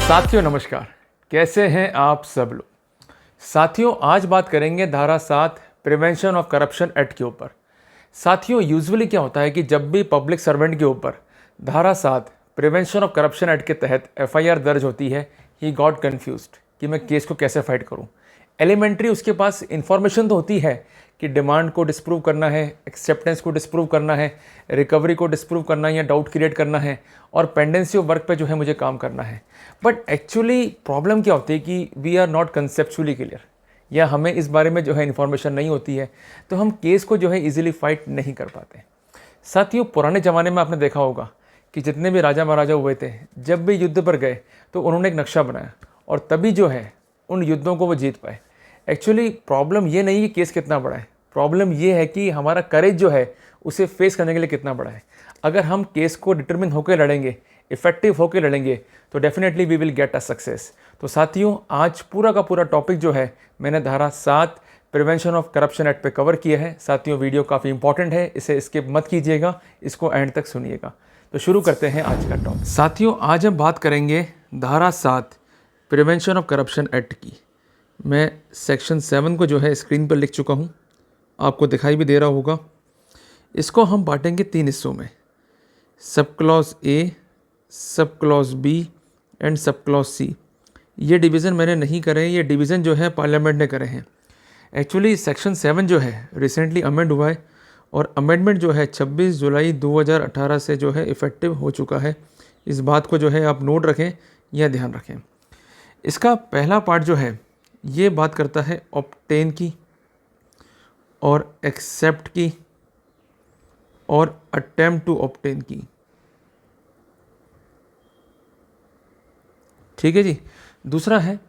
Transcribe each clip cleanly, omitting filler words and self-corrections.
साथियों नमस्कार, कैसे हैं आप सब लोग। साथियों आज बात करेंगे धारा 7 प्रिवेंशन ऑफ करप्शन एक्ट के ऊपर। साथियों यूजुअली क्या होता है कि जब भी पब्लिक सर्वेंट के ऊपर धारा 7 प्रिवेंशन ऑफ करप्शन एक्ट के तहत एफआईआर दर्ज होती है, ही गॉट कन्फ्यूज्ड कि मैं केस को कैसे फाइट करूं। एलिमेंट्री उसके पास इंफॉर्मेशन तो होती है कि डिमांड को डिस्प्रूव करना है, एक्सेप्टेंस को डिस्प्रूव करना है, रिकवरी को डिस्प्रूव करना है या डाउट क्रिएट करना है, और पेंडेंसी ऑफ वर्क पे जो है मुझे काम करना है। बट एक्चुअली प्रॉब्लम क्या होती है कि we are not conceptually clear, या हमें इस बारे में जो है इन्फॉर्मेशन नहीं होती है, तो हम केस को जो है ईजिली फाइट नहीं कर पाते। साथियों पुराने ज़माने में आपने देखा होगा कि जितने भी राजा महाराजा हुए थे, जब भी युद्ध पर गए तो उन्होंने एक नक्शा बनाया और तभी जो है उन युद्धों को वो जीत पाए। एक्चुअली प्रॉब्लम ये नहीं कि केस कितना बड़ा है, प्रॉब्लम ये है कि हमारा करेज जो है उसे फेस करने के लिए कितना बड़ा है। अगर हम केस को डिटरमिन होकर लड़ेंगे, इफेक्टिव होकर लड़ेंगे, तो definitely we will get a success. तो साथियों आज पूरा का पूरा टॉपिक जो है मैंने धारा 7 प्रिवेंशन ऑफ करप्शन एक्ट पे कवर किया है। साथियों वीडियो काफ़ी इंपॉर्टेंट है, इसे स्किप मत कीजिएगा, इसको एंड तक सुनिएगा। तो शुरू करते हैं आज का टॉपिक। साथियों आज हम बात करेंगे धारा 7 प्रिवेंशन ऑफ करप्शन एक्ट की। मैं सेक्शन 7 को जो है स्क्रीन पर लिख चुका हूँ, आपको दिखाई भी दे रहा होगा। इसको हम बांटेंगे 3 हिस्सों में, सब clause A, sub clause B and sub clause C. ये डिवीज़न मैंने नहीं करे, ये डिवीज़न जो है पार्लियामेंट ने करे हैं। एक्चुअली सेक्शन 7 जो है रिसेंटली अमेंड हुआ है और अमेंडमेंट जो है 26 जुलाई 2018 से जो है इफ़ेक्टिव हो चुका है। इस बात को जो है आप नोट रखें या ध्यान रखें। इसका पहला पार्ट जो है ये बात करता है ऑब्टेन की और एक्सेप्ट की और अटेम्प्ट टू ऑब्टेन की। ठीक है जी। दूसरा है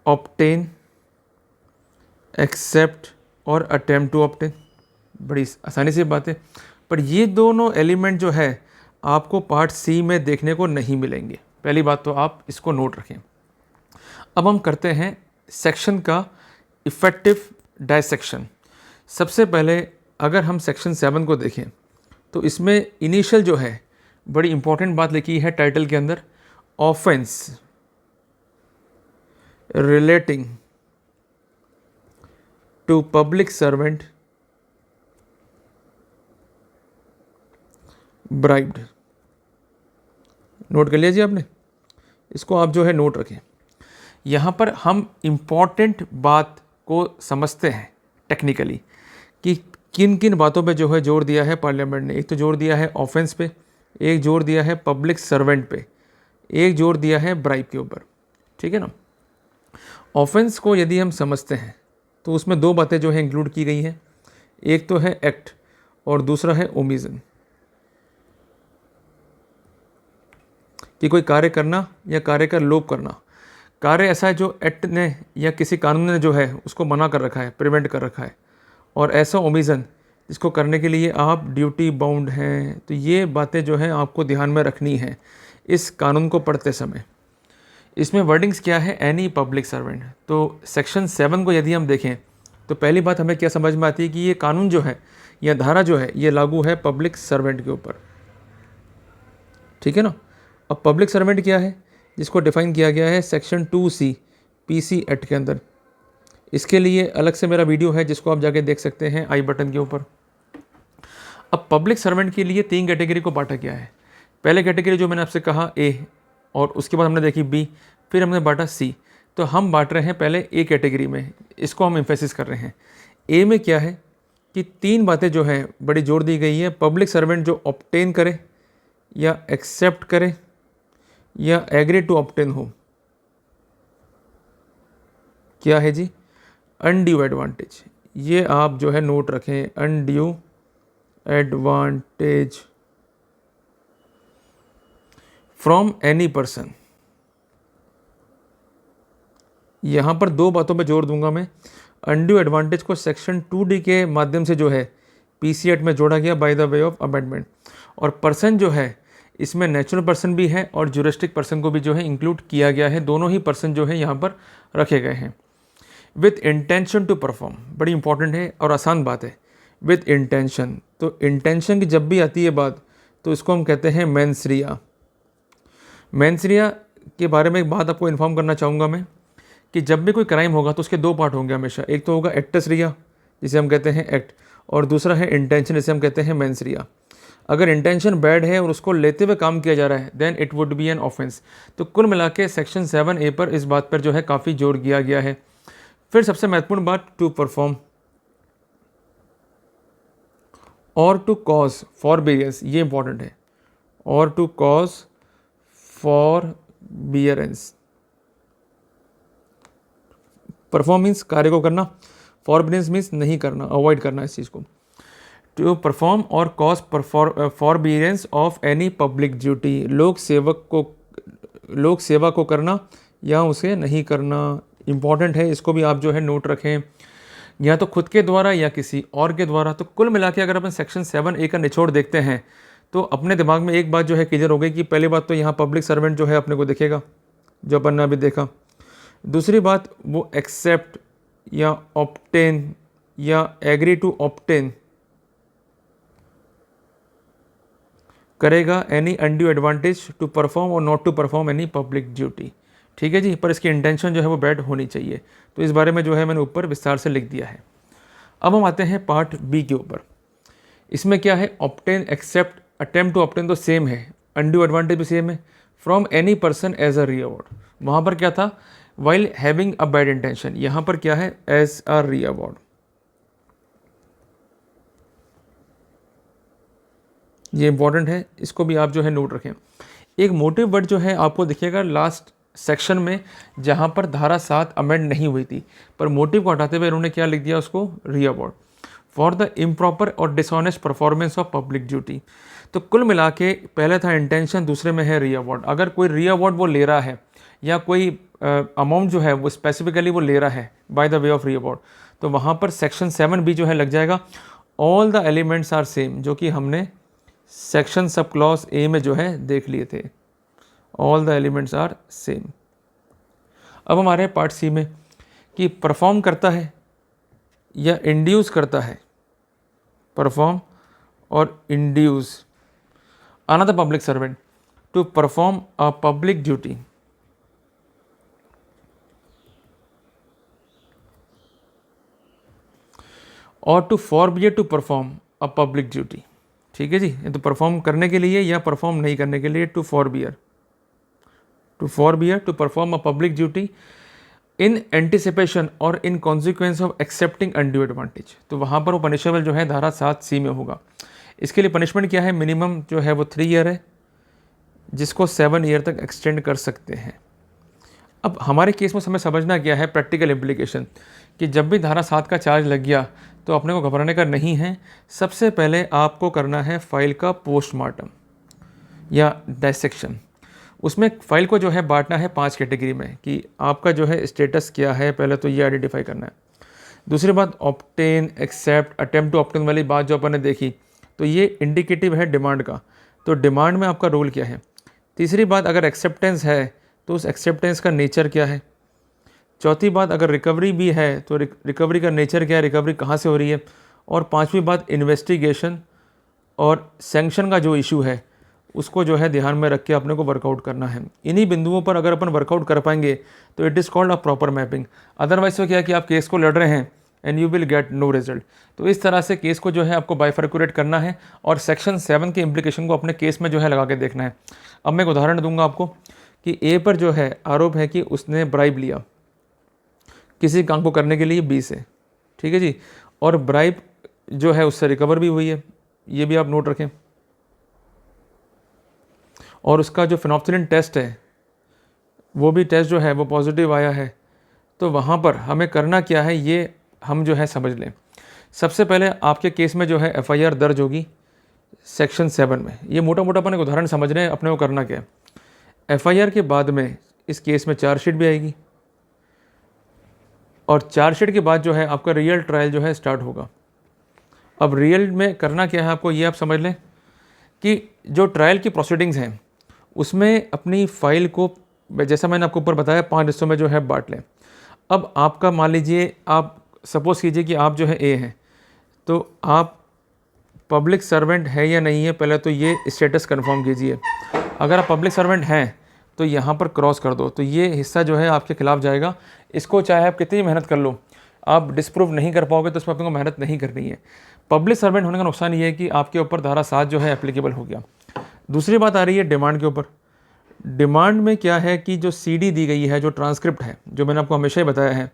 ऑब्टेन, एक्सेप्ट और अटेम्प्ट टू ऑब्टेन। बड़ी आसानी से बात है, पर ये दोनों एलिमेंट जो है आपको पार्ट सी में देखने को नहीं मिलेंगे। पहली बात तो आप इसको नोट रखें। अब हम करते हैं सेक्शन का इफ़ेक्टिव डायसेक्शन। सबसे पहले अगर हम सेक्शन 7 को देखें तो इसमें इनिशियल जो है बड़ी इंपॉर्टेंट बात लिखी है टाइटल के अंदर, offence relating to public servant bribed. Note कर लिया जी आपने, इसको आप जो है नोट रखें। यहाँ पर हम इम्पॉर्टेंट बात को समझते हैं टेक्निकली कि किन किन बातों पे जो है जोर दिया है पार्लियामेंट ने। एक तो जोर दिया है ऑफेंस पे, एक जोर दिया है पब्लिक सर्वेंट पे, एक जोर दिया है ब्राइब के ऊपर। ठीक है ना। ऑफेंस को यदि हम समझते हैं तो उसमें 2 बातें जो है इंक्लूड की गई हैं। एक तो है एक्ट और दूसरा है ओमिशन, कि कोई कार्य करना या कार्य का लोप करना। कार्य ऐसा है जो एक्ट ने या किसी कानून ने जो है उसको मना कर रखा है, प्रिवेंट कर रखा है, और ऐसा ओमिशन जिसको करने के लिए आप ड्यूटी बाउंड हैं। तो ये बातें जो हैं आपको ध्यान में रखनी है इस कानून को पढ़ते समय। इसमें वर्डिंग्स क्या है, एनी पब्लिक सर्वेंट। तो सेक्शन 7 को यदि हम देखें तो पहली बात हमें क्या समझ में आती है कि ये कानून जो है या धारा जो है ये लागू है पब्लिक सर्वेंट के ऊपर। ठीक है ना। अब पब्लिक सर्वेंट क्या है, जिसको डिफाइन किया गया है सेक्शन 2C PC एक्ट के अंदर। इसके लिए अलग से मेरा वीडियो है जिसको आप जाके देख सकते हैं आई बटन के ऊपर। अब पब्लिक सर्वेंट के लिए 3 कैटेगरी को बांटा गया है। पहले कैटेगरी जो मैंने आपसे कहा A, और उसके बाद हमने देखी B, फिर हमने बांटा C। तो हम बांट रहे हैं पहले A कैटेगरी में, इसको हम एम्फेसिस कर रहे हैं। A में क्या है कि 3 बातें जो है बड़ी जोर दी गई है। पब्लिक सर्वेंट जो ऑब्टेन करे या एक्सेप्ट करे या एग्री टू ऑब्टेन हो। क्या है जी, अनड्यू एडवांटेज। ये आप जो है नोट रखें, undue advantage from any person. यहाँ पर 2 बातों पे जोर दूंगा मैं। अनड्यू एडवांटेज को सेक्शन 2D के माध्यम से जो है PC एक्ट में जोड़ा गया bye the way of amendment. और पर्सन जो है इसमें नेचुरल पर्सन भी है और ज्यूरिस्टिक पर्सन को भी जो है इंक्लूड किया गया है। दोनों ही पर्सन जो है यहाँ पर रखे गए हैं। विथ इंटेंशन टू परफॉर्म, बड़ी इंपॉर्टेंट है और आसान बात है। विथ इंटेंशन, तो इंटेंशन की जब भी आती है बात तो इसको हम कहते हैं मेंस रिया। मेंस रिया के बारे में एक बात आपको इन्फॉर्म करना चाहूँगा मैं, कि जब भी कोई क्राइम होगा तो उसके दो पार्ट होंगे हमेशा। एक तो होगा एक्टस रिया, जिसे हम कहते हैं एक्ट, और दूसरा है इंटेंशन, जिसे हम कहते हैं मेंस रिया। अगर इंटेंशन बैड है और उसको लेते हुए काम किया जा रहा है, then it would be an offence. तो कुल मिला के सेक्शन 7A पर इस बात पर जो है काफ़ी जोर दिया गया है। फिर सबसे महत्वपूर्ण बात, टू परफॉर्म और टू कॉज फॉरबियरेंस, ये इंपॉर्टेंट है। और टू कॉज फॉरबियरेंस, परफॉर्म मीन्स कार्य को करना, फॉरबियरेंस मीन्स नहीं करना, अवॉइड करना इस चीज़ को। टू परफॉर्म और cause forbearance of any public duty, लोक सेवा को करना या उसे नहीं करना, इंपॉर्टेंट है, इसको भी आप जो है नोट रखें, या तो खुद के द्वारा या किसी और के द्वारा। तो कुल मिला के अगर अपन सेक्शन 7A का निचोड़ देखते हैं तो अपने दिमाग में एक बात जो है क्लियर हो गई कि पहली बात तो यहाँ पब्लिक सर्वेंट जो है अपने को दिखेगा, जो अपन ने अभी देखा। दूसरी बात, वो एक्सेप्ट या ऑब्टेन या एग्री टू ऑब्टेन करेगा any undue advantage to perform और not to perform any public duty. ठीक है जी, पर इसकी इंटेंशन जो है वो बैड होनी चाहिए। तो इस बारे में जो है मैंने ऊपर विस्तार से लिख दिया है। अब हम आते हैं पार्ट बी के ऊपर। इसमें क्या है, obtain, accept, attempt to obtain तो सेम है, अनड्यू एडवांटेज भी सेम है, from any person as a reward. वहाँ पर क्या था, while having a bad intention, यहाँ पर क्या है, एज अ रीअवार्ड। ये इंपॉर्टेंट है, इसको भी आप जो है नोट रखें। एक मोटिव वर्ड जो है आपको दिखेगा लास्ट सेक्शन में, जहाँ पर धारा 7 अमेंड नहीं हुई थी, पर मोटिव को हटाते हुए इन्होंने क्या लिख दिया, उसको रीअवार्ड फॉर द इम्प्रॉपर और dishonest performance of public duty. तो कुल मिला के पहले था इंटेंशन, दूसरे में है रीअवार्ड। अगर कोई रीअवार्ड वो ले रहा है या कोई अमाउंट जो है वो स्पेसिफिकली वो ले रहा है by the way of reward, तो वहाँ पर सेक्शन 7B जो है लग जाएगा। All the elements are same, जो कि हमने सेक्शन सब क्लॉज ए में जो है देख लिए थे। All the elements are same. अब हमारे पार्ट सी में कि परफॉर्म करता है या इंड्यूस करता है, परफॉर्म और induce another public servant to perform a public duty, और to forbear to perform a public duty. ठीक है जी, ये तो परफॉर्म करने के लिए या परफॉर्म नहीं करने के लिए, to forbear to perform a public duty in anticipation और in consequence of accepting undue advantage. तो वहाँ पर वो पनिशेबल जो है धारा 7C में होगा। इसके लिए पनिशमेंट क्या है, मिनिमम जो है वो 3 ईयर है, जिसको 7 ईयर तक एक्सटेंड कर सकते हैं। अब हमारे केस में हमें समझना क्या है, प्रैक्टिकल इम्प्लीकेशन, कि जब भी धारा 7 का चार्ज लग गया तो अपने को घबराने का नहीं है। सबसे पहले आपको करना है फाइल का पोस्टमार्टम या डायसेक्शन। उसमें फाइल को जो है बांटना है 5 कैटेगरी में, कि आपका जो है स्टेटस क्या है, पहले तो ये आइडेंटिफाई करना है। दूसरी बात, obtain, accept, attempt to obtain वाली बात जो अपन ने देखी, तो ये इंडिकेटिव है डिमांड का, तो डिमांड में आपका रोल क्या है। तीसरी बात, अगर एक्सेप्टेंस है तो उस एक्सेप्टेंस का नेचर क्या है। चौथी बात, अगर रिकवरी भी है तो रिकवरी का नेचर क्या है, रिकवरी कहाँ से हो रही है। और पांचवी बात, इन्वेस्टिगेशन और सैंक्शन का जो इशू है उसको जो है ध्यान में रख के अपने को वर्कआउट करना है। इन्हीं बिंदुओं पर अगर अपन वर्कआउट कर पाएंगे तो it is called a proper mapping. Otherwise तो क्या है कि आप केस को लड़ रहे हैं and you will get no result. तो इस तरह से केस को जो है आपको बाइफर्कुलेट करना है और सेक्शन 7 के इम्प्लीकेशन को अपने केस में जो है लगा के देखना है। अब मैं एक उदाहरण दूंगा आपको कि ए पर जो है आरोप है कि उसने ब्राइब लिया किसी काम को करने के लिए बी से, ठीक है जी, और ब्राइब जो है उससे रिकवर भी हुई है, ये भी आप नोट रखें। और उसका जो फिनोप्सिलिन टेस्ट है वो भी टेस्ट जो है वो पॉजिटिव आया है। तो वहाँ पर हमें करना क्या है ये हम जो है समझ लें। सबसे पहले आपके केस में जो है FIR दर्ज होगी सेक्शन 7 में। ये मोटा मोटा अपन एक उदाहरण समझ रहे हैं, अपने को करना क्या है। FIR के बाद में इस केस में चार्जशीट भी आएगी और चार्जशीट के बाद जो है आपका रियल ट्रायल जो है स्टार्ट होगा। अब रियल में करना क्या है आपको, ये आप समझ लें कि जो ट्रायल की प्रोसीडिंग्स हैं उसमें अपनी फाइल को, जैसा मैंने आपको ऊपर बताया, 5 हिस्सों में जो है बांट लें। अब आपका मान लीजिए, आप सपोज़ कीजिए कि आप जो है ए हैं, तो आप पब्लिक सर्वेंट है या नहीं है, पहले तो ये स्टेटस कंफर्म कीजिए। अगर आप पब्लिक सर्वेंट हैं तो यहाँ पर क्रॉस कर दो, तो ये हिस्सा जो है आपके खिलाफ जाएगा। इसको चाहे आप कितनी मेहनत कर लो, आप डिस्प्रूव नहीं कर पाओगे, तो उसमें आपको मेहनत नहीं करनी है। पब्लिक सर्वेंट होने का नुकसान ये है कि आपके ऊपर धारा 7 जो है एप्लीकेबल हो गया। दूसरी बात आ रही है डिमांड के ऊपर। डिमांड में क्या है कि जो सीडी दी गई है, जो ट्रांसक्रिप्ट है, जो मैंने आपको हमेशा ही बताया है,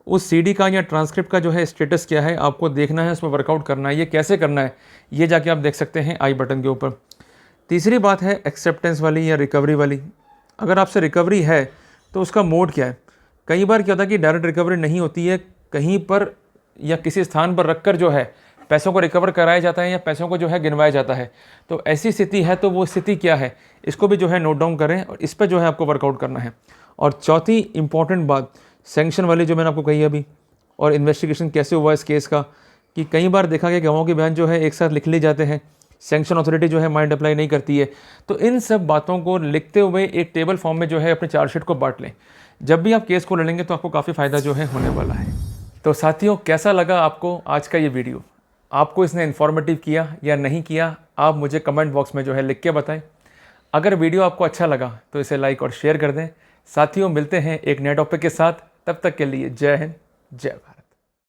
उस सीडी का या ट्रांसक्रिप्ट का जो है स्टेटस क्या है आपको देखना है, उसमें वर्कआउट करना है। ये कैसे करना है ये जाके आप देख सकते हैं आई बटन के ऊपर। तीसरी बात है एक्सेप्टेंस वाली या रिकवरी वाली। अगर आपसे रिकवरी है तो उसका मोड क्या है। कई बार क्या होता है कि डायरेक्ट रिकवरी नहीं होती है, कहीं पर या किसी स्थान पर रखकर जो है पैसों को रिकवर कराया जाता है या पैसों को जो है गिनवाया जाता है। तो ऐसी स्थिति है तो वो स्थिति क्या है, इसको भी जो है नोट डाउन करें और इस पर जो है आपको वर्कआउट करना है। और चौथी इंपॉर्टेंट बात सैंक्शन वाली जो मैंने आपको कही अभी, और इन्वेस्टिगेशन कैसे हुआ इस केस का, कि कई बार देखा गया गवाहों के बयान जो है एक साथ लिख लिए जाते हैं, सैंक्शन अथॉरिटी जो है माइंड अप्लाई नहीं करती है। तो इन सब बातों को लिखते हुए एक टेबल फॉर्म में जो है अपने चार्जशीट को बांट लें। जब भी आप केस को लड़ेंगे तो आपको काफ़ी फ़ायदा जो है होने वाला है। तो साथियों, कैसा लगा आपको आज का ये वीडियो? आपको इसने इन्फॉर्मेटिव किया या नहीं किया, आप मुझे कमेंट बॉक्स में जो है लिख के बताएं। अगर वीडियो आपको अच्छा लगा तो इसे लाइक और शेयर कर दें। साथियों, मिलते हैं एक नए टॉपिक के साथ। तब तक के लिए जय हिंद, जय भारत।